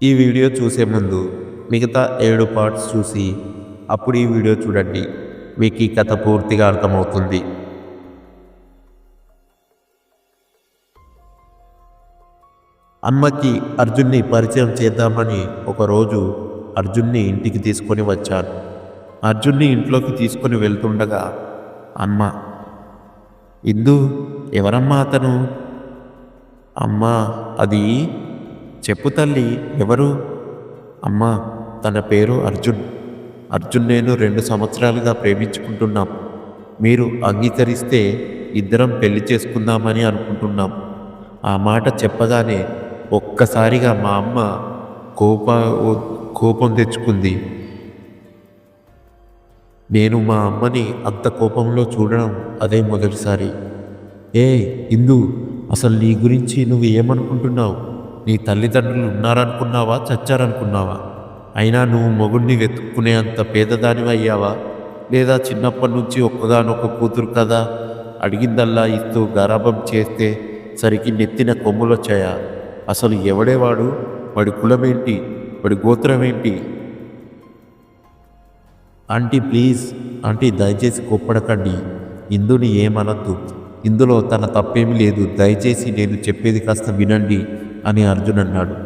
ఈ వీడియో చూసే ముందు మిగతా 7 పార్ట్స్ చూసి అప్పుడు ఈ వీడియో చూడండి. మీకు ఈ కథ పూర్తిగా అర్థమవుతుంది. అమ్మకి అర్జున్ని పరిచయం చేద్దామని ఒకరోజు అర్జున్ని ఇంటికి తీసుకొని వచ్చాను. అర్జున్ని ఇంట్లోకి తీసుకొని వెళ్తుండగా, అమ్మ, ఇందు, ఎవరమ్మా అతను? అమ్మా, అది చెప్పు తల్లి, ఎవరు? అమ్మా, తన పేరు అర్జున్. అర్జున్ నేను 2 సంవత్సరాలుగా ప్రేమించుకుంటున్నాం. మీరు అంగీకరిస్తే ఇద్దరం పెళ్లి చేసుకుందామని అనుకుంటున్నాం. ఆ మాట చెప్పగానే ఒక్కసారిగా మా అమ్మ కోప కోపం తెచ్చుకుంది. నేను మా అమ్మని అంత కోపంలో చూడడం అదే మొదటిసారి. ఏ ఇందు, అసలు నీ గురించి నువ్వు ఏమనుకుంటున్నావు? నీ తల్లిదండ్రులు ఉన్నారనుకున్నావా, చచ్చారనుకున్నావా? అయినా నువ్వు మొగుడిని వెతుక్కునే అంత పేదదానివి అయ్యావా? లేదా చిన్నప్పటి నుంచి ఒక్కగానొక్క కూతురు కదా, అడిగిందల్లా ఇస్తూ గారాబం చేస్తే సరికి నెత్తిన కొమ్ములొచ్చాయా? అసలు ఎవడేవాడు? వాడి కులమేంటి? వాడి గోత్రం ఏంటి? ఆంటీ ప్లీజ్, ఆంటీ దయచేసి కోప్పడకండి. ఇందుని ఏమనద్దు. ఇందులో తన తప్పేమీ లేదు. దయచేసి నేను చెప్పేది కాస్త వినండి అని అర్జున్ అన్నాడు.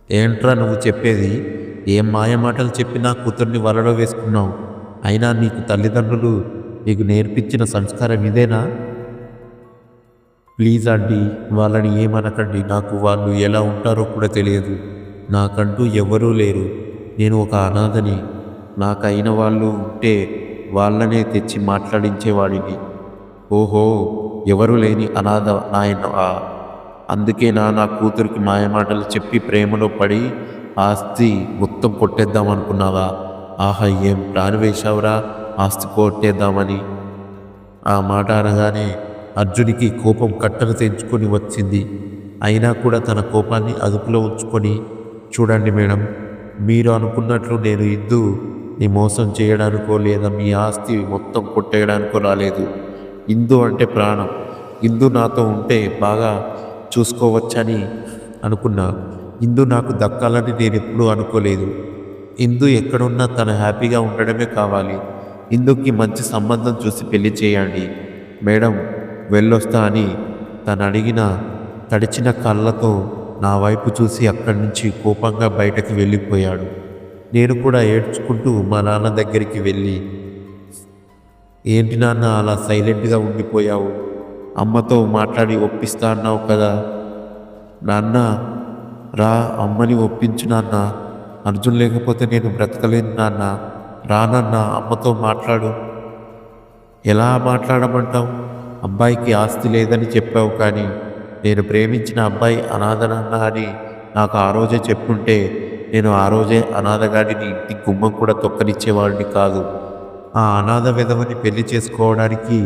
ఏంట్రా నువ్వు చెప్పేది? ఏం మాయమాటలు చెప్పి నా కూతుర్ని వలలో వేసుకున్నావు? అయినా నీకు తల్లిదండ్రులు నీకు నేర్పించిన సంస్కారం ఇదేనా? ప్లీజ్ ఆంటీ, వాళ్ళని ఏమనకండి. నాకు వాళ్ళు ఎలా ఉంటారో కూడా తెలియదు. నాకంటూ ఎవరూ లేరు. నేను ఒక అనాథని. నాకైన వాళ్ళు ఉంటే వాళ్ళనే తెచ్చి మాట్లాడించేవాడిని. ఓహో, ఎవరు లేని అనాథ నాయన. అందుకే నా కూతురికి మాయమాటలు చెప్పి ప్రేమలో పడి ఆస్తి మొత్తం కొట్టేద్దాం అనుకున్నావా? ఆహా, ఏం ప్లాన్ వేశావురా ఆస్తి కొట్టేద్దామని? ఆ మాట అనగానే అర్జునికి కోపం కట్టలు తెంచుకొని వచ్చింది. అయినా కూడా తన కోపాన్ని అదుపులో ఉంచుకొని, చూడండి మేడం, మీరు అనుకున్నట్లు నేను నీ మోసం చేయడానికో లేదా మీ ఆస్తి మొత్తం కొట్టేయడానికో రాలేదు. ఇందు అంటే ప్రాణం. ఇందు నాతో ఉంటే బాగా చూసుకోవచ్చని అనుకున్నా. ఇందు నాకు దక్కాలని నేను ఎప్పుడూ అనుకోలేదు. ఇందు ఎక్కడున్నా తను హ్యాపీగా ఉండడమే కావాలి. ఇందుకి మంచి సంబంధం చూసి పెళ్లి చేయండి మేడం, వెళ్ళొస్తా అని తను అడిగిన తడిచిన కళ్ళతో నా వైపు చూసి అక్కడి నుంచి కోపంగా బయటకు వెళ్ళిపోయాడు. నేను కూడా ఏడ్చుకుంటూ మా నాన్న దగ్గరికి వెళ్ళి, ఏంటి నాన్న అలా సైలెంట్గా ఉండిపోయావు? అమ్మతో మాట్లాడి ఒప్పిస్తా అన్నావు కదా నాన్న, రా అమ్మని ఒప్పించు నాన్న. అర్జున్ లేకపోతే నేను బ్రతకలేను నాన్న. రా నాన్న, అమ్మతో మాట్లాడు. ఎలా మాట్లాడమంటావు? అబ్బాయికి ఆస్తి లేదని చెప్పావు, కానీ నేను ప్రేమించిన అబ్బాయి అనాథనన్న అని నాకు ఆ రోజే చెప్పుంటే నేను ఆ రోజే అనాథగాడిని ఇంటి గుమ్మం కూడా తొక్కనిచ్చేవాడిని కాదు. ఆ అనాథ విధవని పెళ్లి చేసుకోవడానికి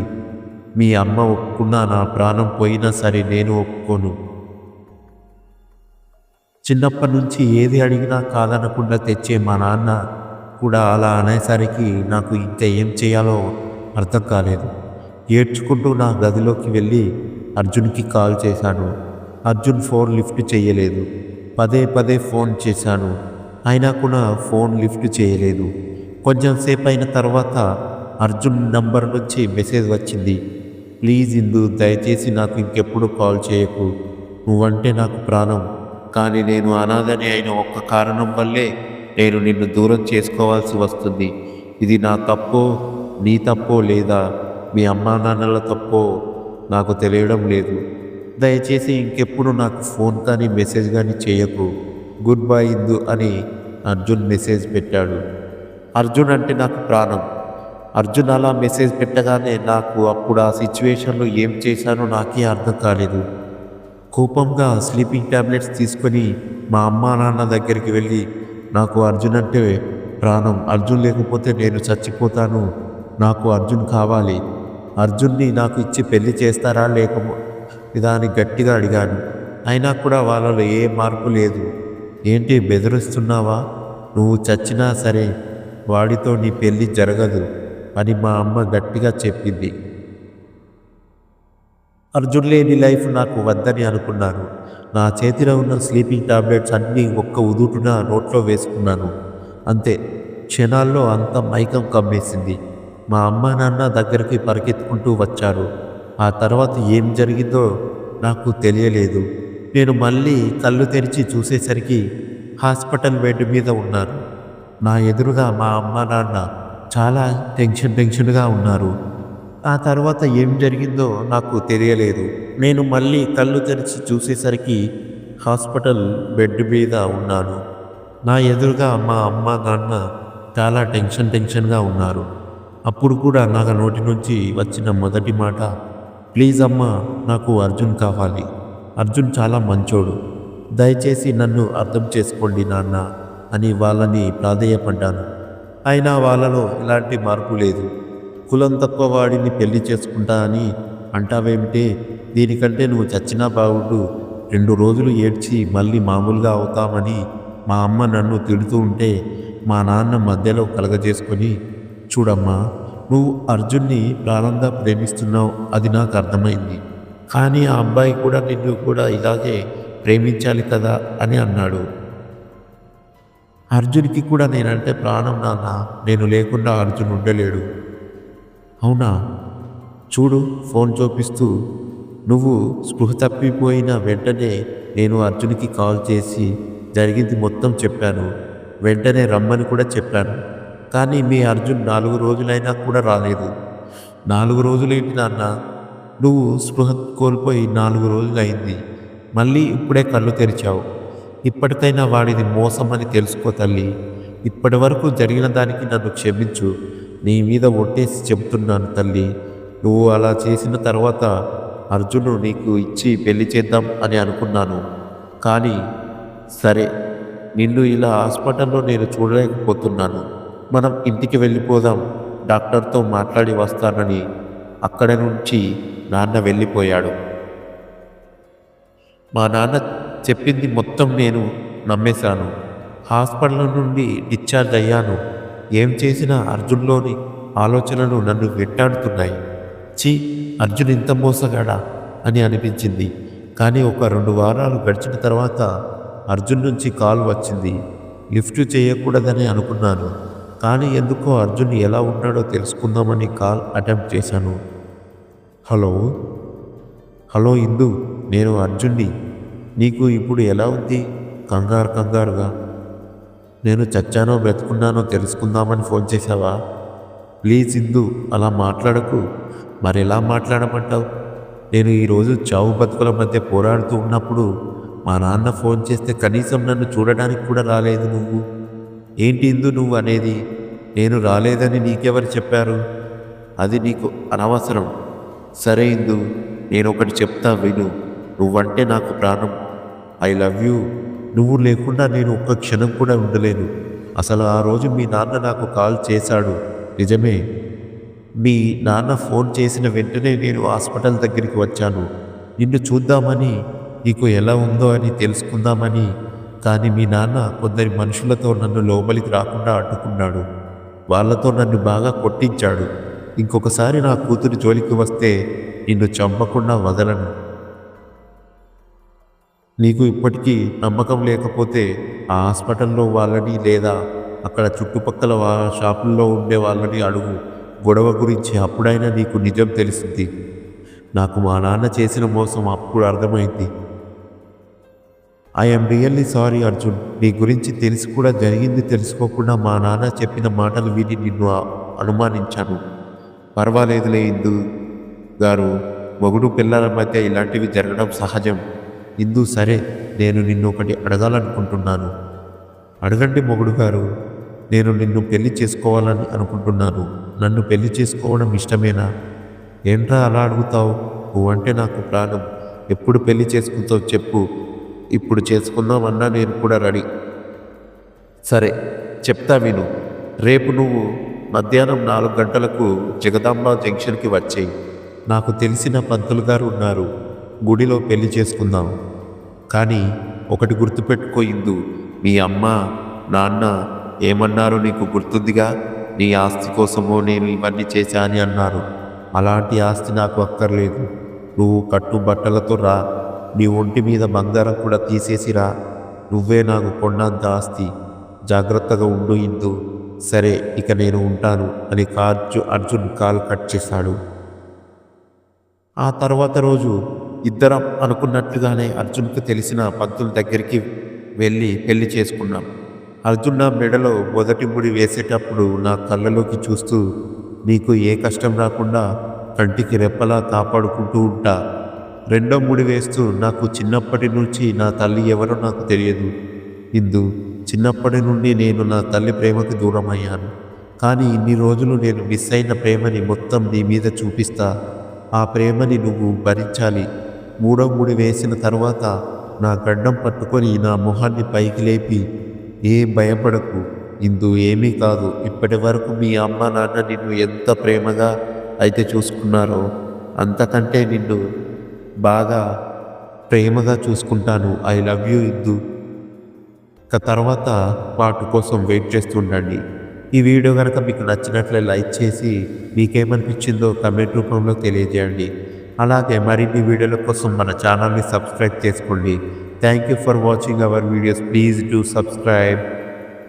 మీ అమ్మ ఒప్పుకున్నా నా ప్రాణం పోయినా సరే నేను ఒప్పుకోను. చిన్నప్పటి నుంచి ఏది అడిగినా కాదనకుండా తెచ్చే మా నాన్న కూడా అలా అనేసరికి నాకు ఇంకా ఏం చేయాలో అర్థం కాలేదు. ఏడ్చుకుంటూ నా గదిలోకి వెళ్ళి అర్జున్కి కాల్ చేశాను. అర్జున్ ఫోన్ లిఫ్ట్ చేయలేదు. పదే పదే ఫోన్ చేశాను, అయినా కూడా ఫోన్ లిఫ్ట్ చేయలేదు. కొంచెం సేపు అయిన తర్వాత అర్జున్ నంబర్ నుంచి మెసేజ్ వచ్చింది. ప్లీజ్ ఇందు, దయచేసి నాకు ఇంకెప్పుడు కాల్ చేయకు. నువ్వంటే నాకు ప్రాణం, కానీ నేను అనాథని అయిన ఒక్క కారణం వల్లే నేను నిన్ను దూరం చేసుకోవాల్సి వస్తుంది. ఇది నా తప్పో, నీ తప్పో, లేదా మీ అమ్మా నాన్నల తప్పో నాకు తెలియడం లేదు. దయచేసి ఇంకెప్పుడు నాకు ఫోన్ కానీ మెసేజ్ కానీ చేయకు. గుడ్ బై ఇందు అని అర్జున్ మెసేజ్ పెట్టాడు. అర్జున్ అంటే నాకు ప్రాణం. అర్జున్ అలా మెసేజ్ పెట్టగానే నాకు అప్పుడు ఆ సిచ్యువేషన్లో ఏం చేశానో నాకే అర్థం కాలేదు. కోపంగా స్లీపింగ్ ట్యాబ్లెట్స్ తీసుకొని మా అమ్మా నాన్న దగ్గరికి వెళ్ళి, నాకు అర్జున్ అంటే ప్రాణం, అర్జున్ లేకపోతే నేను చచ్చిపోతాను, నాకు అర్జున్ కావాలి, అర్జున్ని నాకు ఇచ్చి పెళ్లి చేస్తారా లేదా అని గట్టిగా అడిగాను. అయినా కూడా వాళ్ళలో ఏ మార్పు లేదు. ఏంటి బెదిరిస్తున్నావా? నువ్వు చచ్చినా సరే వాడితో నీ పెళ్ళి జరగదు అని మా అమ్మ గట్టిగా చెప్పింది. అర్జున్ లేని లైఫ్ నాకు వద్దని అనుకున్నాను. నా చేతిలో ఉన్న స్లీపింగ్ టాబ్లెట్స్ అన్నీ ఒక్క ఉదుటున నోట్లో వేసుకున్నాను. అంతే, క్షణాల్లో అంత మైకం కమ్మేసింది. మా అమ్మ నాన్న దగ్గరికి పరిగెత్తుకుంటూ వచ్చారు. ఆ తర్వాత ఏం జరిగిందో నాకు తెలియలేదు. నేను మళ్ళీ కళ్ళు తెరిచి చూసేసరికి హాస్పిటల్ బెడ్ మీద ఉన్నాను. నా ఎదురుగా మా అమ్మ నాన్న చాలా టెన్షన్గా ఉన్నారు. ఆ తర్వాత ఏం జరిగిందో నాకు తెలియలేదు. నేను మళ్ళీ కళ్ళు తెరిచి చూసేసరికి హాస్పిటల్ బెడ్ మీద ఉన్నాను. నా ఎదురుగా మా అమ్మ నాన్న చాలా టెన్షన్గా ఉన్నారు. అప్పుడు కూడా నా నోటి నుంచి వచ్చిన మొదటి మాట, ప్లీజ్ అమ్మా, నాకు అర్జున్ కావాలి. అర్జున్ చాలా మంచోడు, దయచేసి నన్ను అర్థం చేసుకోండి నాన్న అని వాళ్ళని ప్రాధేయపడ్డాను. అయినా వాళ్ళలో ఎలాంటి మార్పు లేదు. కులం తక్కువ వాడిని పెళ్లి చేసుకుంటా అని అంటావేమిటే, దీనికంటే నువ్వు చచ్చినా బాగుండు, 2 రోజులు ఏడ్చి మళ్ళీ మామూలుగా అవుతామని మా అమ్మ నన్ను తిడుతూ ఉంటే మా నాన్న మధ్యలో కలగజేసుకొని, చూడమ్మా, నువ్వు అర్జున్ని ప్రాణంగా ప్రేమిస్తున్నావు, అది నాకు అర్థమైంది. కానీ ఆ అబ్బాయి కూడా నిన్ను కూడా ఇలాగే ప్రేమించాలి కదా అని అన్నాడు. అర్జున్కి కూడా నేనంటే ప్రాణం నాన్న, నేను లేకుండా అర్జున్ ఉండలేడు. అవునా? చూడు, ఫోన్ చూపిస్తూ, నువ్వు స్పృహ తప్పిపోయిన వెంటనే నేను అర్జున్కి కాల్ చేసి జరిగింది మొత్తం చెప్పాను. వెంటనే రమ్మని కూడా చెప్పాను. కానీ మీ అర్జున్ 4 రోజులైనా కూడా రాలేదు. 4 రోజులేంటి నాన్న? నువ్వు స్పృహ కోల్పోయి 4 రోజులైంది. మళ్ళీ ఇప్పుడే కళ్ళు తెరిచావు. ఇప్పటికైనా వాడిది మోసమని తెలుసుకో తల్లి. ఇప్పటి వరకు జరిగిన దానికి నన్ను క్షమించు. నీ మీద ఒట్టేసి చెబుతున్నాను తల్లి. నువ్వు అలా చేసిన తర్వాత అర్జును నీకు ఇచ్చి పెళ్లి చేద్దాం అని అనుకున్నాను. కానీ సరే, నిన్ను ఇలా హాస్పిటల్లో నేను చూడలేకపోతున్నాను. మనం ఇంటికి వెళ్ళిపోదాం, డాక్టర్తో మాట్లాడి వస్తానని అక్కడి నుంచి నాన్న వెళ్ళిపోయాడు. మా నాన్న చెప్పింది మొత్తం నేను నమ్మేశాను. హాస్పిటల్ నుండి డిశ్చార్జ్ అయ్యాను. ఏం చేసినా అర్జున్లోని ఆలోచనలు నన్ను వెంటాడుతున్నాయి. ఛీ, అర్జున్ ఇంత మోసగాడా అని అనిపించింది. కానీ ఒక 2 వారాలు గడిచిన తర్వాత అర్జున్ నుంచి కాల్ వచ్చింది. లిఫ్ట్ చేయకూడదని అనుకున్నాను. కానీ ఎందుకో అర్జున్ ఎలా ఉన్నాడో తెలుసుకుందామని కాల్ అటెంప్ట్ చేశాను. హలో హలో ఇందు, నేను అర్జున్ని. నీకు ఇప్పుడు ఎలా ఉంది? కంగారుగా. నేను చచ్చానో బ్రతుకున్నానో తెలుసుకుందామని ఫోన్ చేశావా? ప్లీజ్ ఇందు, అలా మాట్లాడకు. మరి ఎలా మాట్లాడమంటావు? నేను ఈరోజు చావు బతుకుల మధ్య పోరాడుతూ ఉన్నప్పుడు మా నాన్న ఫోన్ చేస్తే కనీసం నన్ను చూడడానికి కూడా రాలేదు నువ్వు. ఏంటి ఇందు నువ్వు అనేది? నేను రాలేదని నీకెవరు చెప్పారు? అది నీకు అనవసరం. సరే ఇందు, నేను ఒకటి చెప్తా విను. నువ్వంటే నాకు ప్రాణం. I love you. నువ్వు లేకుండా నేను ఒక్క క్షణం కూడా ఉండలేను. అసలు ఆ రోజు మీ నాన్న నాకు కాల్ చేశాడు, నిజమే. మీ నాన్న ఫోన్ చేసిన వెంటనే నేను హాస్పిటల్ దగ్గరికి వచ్చాను, నిన్ను చూద్దామని, నీకు ఎలా ఉందో అని తెలుసుకుందామని. కానీ మీ నాన్న కొందరి మనుషులతో నన్ను లోపలికి రాకుండా అడ్డుకున్నాడు. వాళ్ళతో నన్ను బాగా కొట్టించాడు. ఇంకొకసారి నా కూతురు జోలికి వస్తే నిన్ను చంపకుండా వదలను. నీకు ఇప్పటికీ నమ్మకం లేకపోతే ఆ హాస్పిటల్లో వాళ్ళని లేదా అక్కడ చుట్టుపక్కల షాపుల్లో ఉండే వాళ్ళని అడుగు గొడవ గురించి. అప్పుడైనా నీకు నిజం తెలిసింది. నాకు మా నాన్న చేసిన మోసం అప్పుడు అర్థమైంది. I'm really sorry Arjun. నీ గురించి తెలిసి కూడా జరిగింది తెలుసుకోకుండా మా నాన్న చెప్పిన మాటలు విని నిన్ను అనుమానించాను. పర్వాలేదులే ఇందు గారు, మొగుడు పిల్లల మధ్య ఇలాంటివి జరగడం సహజం. ఇందు, సరే, నేను నిన్ను ఒకటి అడగాలనుకుంటున్నాను. అడగండి మొగుడు గారు. నేను నిన్ను పెళ్లి చేసుకోవాలని అనుకుంటున్నాను. నన్ను పెళ్లి చేసుకోవడం ఇష్టమేనా? ఏంట్రా అలా అడుగుతావు? నువ్వంటే నాకు ప్రాణం. ఎప్పుడు పెళ్లి చేసుకుంటావు చెప్పు. ఇప్పుడు చేసుకుందామన్నా నేను కూడా రెడీ. సరే, చెప్తా విను. రేపు నువ్వు మధ్యాహ్నం 4 గంటలకు జగదాంబ జంక్షన్కి వచ్చేయి. నాకు తెలిసిన పంతులు గారు ఉన్నారు, గుడిలో పెళ్లి చేసుకుందాం. కానీ ఒకటి గుర్తుపెట్టుకో ఇందు, మీ అమ్మ నాన్న ఏమన్నారు నీకు గుర్తుందిగా? నీ ఆస్తి కోసమో నేను ఇవన్నీ చేశా అని అన్నారు. అలాంటి ఆస్తి నాకు అక్కర్లేదు. నువ్వు కట్టుబట్టలతో రా, నీ ఒంటి మీద బంగారం కూడా తీసేసిరా. నువ్వే నాకు కొండంత ఆస్తి. జాగ్రత్తగా ఉండు ఇందు. సరే, ఇక నేను ఉంటాను అని అర్జున్ కాల్ కట్ చేశాడు. ఆ తర్వాత రోజు ఇద్దరం అనుకున్నట్లుగానే అర్జున్కు తెలిసిన పంతుల దగ్గరికి వెళ్ళి పెళ్లి చేసుకున్నాం. అర్జున్ నా మెడలో మొదటి ముడి వేసేటప్పుడు నా కళ్ళలోకి చూస్తూ, నీకు ఏ కష్టం రాకుండా కంటికి రెప్పలా కాపాడుకుంటూ ఉంటా. రెండో ముడి వేస్తూ, నాకు చిన్నప్పటి నుంచి నా తల్లి ఎవరో నాకు తెలియదు ఇందు. చిన్నప్పటి నుండి నేను నా తల్లి ప్రేమకు దూరం అయ్యాను. కానీ ఇన్ని రోజులు నేను మిస్ అయిన ప్రేమని మొత్తం నీ మీద చూపిస్తా. ఆ ప్రేమని నువ్వు భరించాలి. మూడో ముడి వేసిన తర్వాత నా గడ్డం పట్టుకొని నా మొహాన్ని పైకి లేపి, ఏం భయపడకు ఇందు, ఏమీ కాదు. ఇప్పటి వరకు మీ అమ్మ నాన్న నిన్ను ఎంత ప్రేమగా అయితే చూసుకున్నారో అంతకంటే నిన్ను బాగా ప్రేమగా చూసుకుంటాను. ఐ లవ్ యూ ఇందు. తర్వాత పార్ట్ కోసం వెయిట్ చేస్తుండండి. ఈ వీడియో కనుక మీకు నచ్చినట్లే లైక్ చేసి మీకేమనిపించిందో కమెంట్ రూపంలో తెలియజేయండి. అలాగే మరిన్ని వీడియోల కోసం మన ఛానల్ని సబ్స్క్రైబ్ చేసుకోండి. Thank you for watching our videos. Please do subscribe.